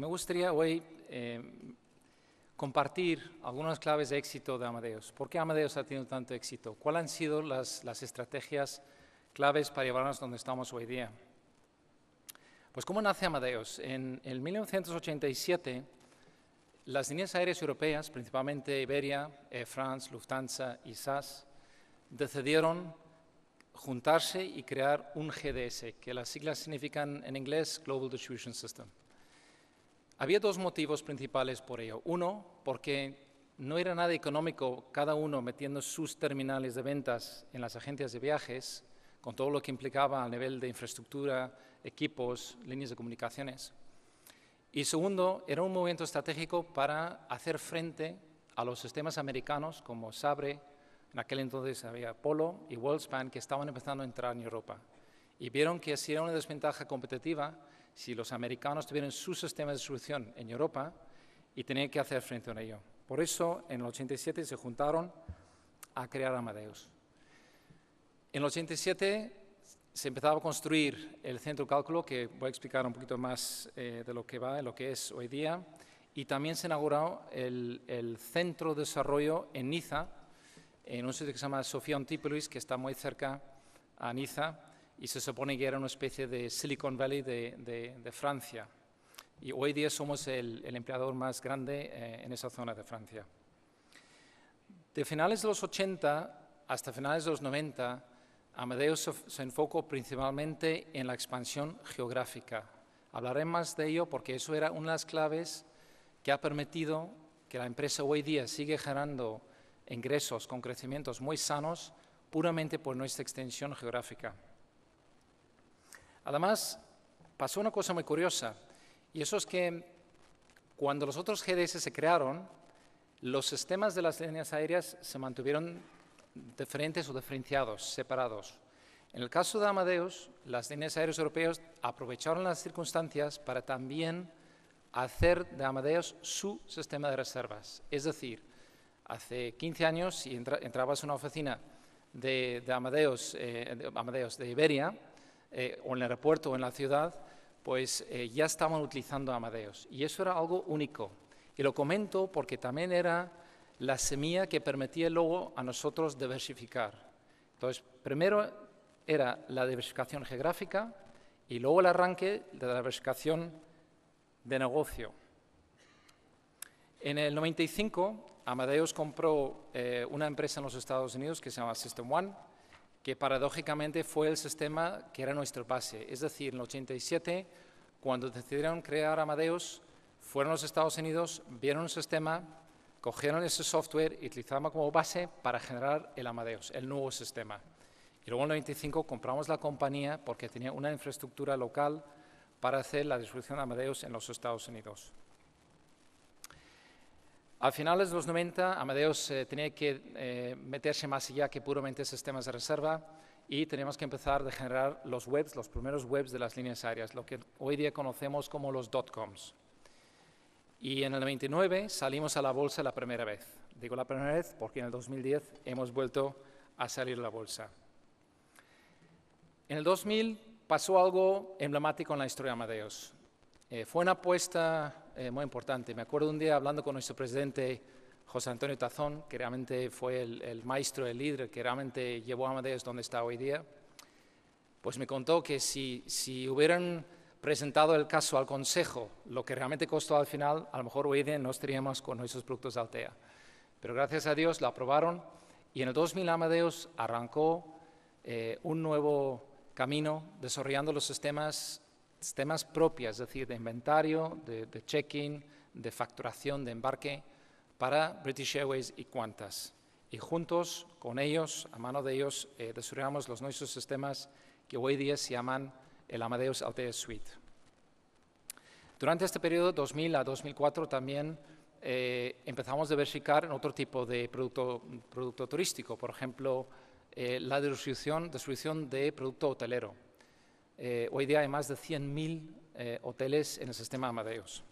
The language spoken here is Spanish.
me gustaría hoy compartir algunas claves de éxito de Amadeus. ¿Por qué Amadeus ha tenido tanto éxito? ¿Cuáles han sido las estrategias claves para llevarnos donde estamos hoy día? Pues, ¿cómo nace Amadeus? En 1987, las líneas aéreas europeas, principalmente Iberia, Air France, Lufthansa y SAS, decidieron juntarse y crear un GDS, que las siglas significan en inglés Global Distribution System. Había dos motivos principales por ello. Uno, porque no era nada económico cada uno metiendo sus terminales de ventas en las agencias de viajes, con todo lo que implicaba a nivel de infraestructura, equipos, líneas de comunicaciones. Y segundo, era un movimiento estratégico para hacer frente a los sistemas americanos como Sabre, en aquel entonces había Polo y WorldSpan, que estaban empezando a entrar en Europa. Y vieron que si era una desventaja competitiva si los americanos tuvieran su sistema de distribución en Europa y tenían que hacer frente a ello. Por eso, en el 87 se juntaron a crear Amadeus. En el 87 se empezaba a construir el centro de cálculo, que voy a explicar un poquito más de lo que va, lo que es hoy día, y también se inauguró el centro de desarrollo en Niza, en un sitio que se llama Sofía Antipolis, que está muy cerca a Niza, y se supone que era una especie de Silicon Valley de Francia. Y hoy día somos el empleador más grande en esa zona de Francia. De finales de los 80 hasta finales de los 90, Amadeus se enfocó principalmente en la expansión geográfica. Hablaré más de ello porque eso era una de las claves que ha permitido que la empresa hoy día sigue generando ingresos con crecimientos muy sanos puramente por nuestra extensión geográfica. Además, pasó una cosa muy curiosa, y eso es que cuando los otros GDS se crearon, los sistemas de las líneas aéreas se mantuvieron diferentes o diferenciados, separados. En el caso de Amadeus, las líneas aéreas europeas aprovecharon las circunstancias para también hacer de Amadeus su sistema de reservas. Es decir, hace 15 años, si entrabas a una oficina de Amadeus, de Iberia, o en el aeropuerto o en la ciudad, pues ya estaban utilizando Amadeus. Y eso era algo único. Y lo comento porque también era la semilla que permitía luego a nosotros diversificar. Entonces, primero era la diversificación geográfica y luego el arranque de la diversificación de negocio. En el 95, Amadeus compró una empresa en los Estados Unidos que se llama System One, que paradójicamente fue el sistema que era nuestra base. Es decir, en el 87, cuando decidieron crear Amadeus, fueron a los Estados Unidos, vieron un sistema, cogieron ese software y utilizaban como base para generar el Amadeus, el nuevo sistema. Y luego en el 95 compramos la compañía porque tenía una infraestructura local para hacer la distribución de Amadeus en los Estados Unidos. A finales de los 90, Amadeus tenía que meterse más allá que puramente sistemas de reserva y teníamos que empezar a generar los webs, los primeros webs de las líneas aéreas, lo que hoy día conocemos como los .coms. Y en el 99 salimos a la bolsa la primera vez. Digo la primera vez porque en el 2010 hemos vuelto a salir a la bolsa. En el 2000 pasó algo emblemático en la historia de Amadeus. Fue una apuesta muy importante. Me acuerdo un día hablando con nuestro presidente José Antonio Tazón, que realmente fue el maestro, el líder, que realmente llevó a Amadeus donde está hoy día. Pues me contó que si hubieran presentado el caso al Consejo, lo que realmente costó al final, a lo mejor hoy día no estaríamos con nuestros productos de Altea. Pero gracias a Dios lo aprobaron y en el 2000 Amadeus arrancó un nuevo camino desarrollando los sistemas propios, es decir, de inventario, de check-in, de facturación, de embarque, para British Airways y Qantas. Y juntos, con ellos, a mano de ellos, desarrollamos los nuestros sistemas que hoy día se llaman el Amadeus Altea Suite. Durante este periodo, 2000 a 2004, también empezamos a diversificar en otro tipo de producto turístico, por ejemplo, la distribución de producto hotelero. Hoy día hay más de 100.000 hoteles en el sistema Amadeus.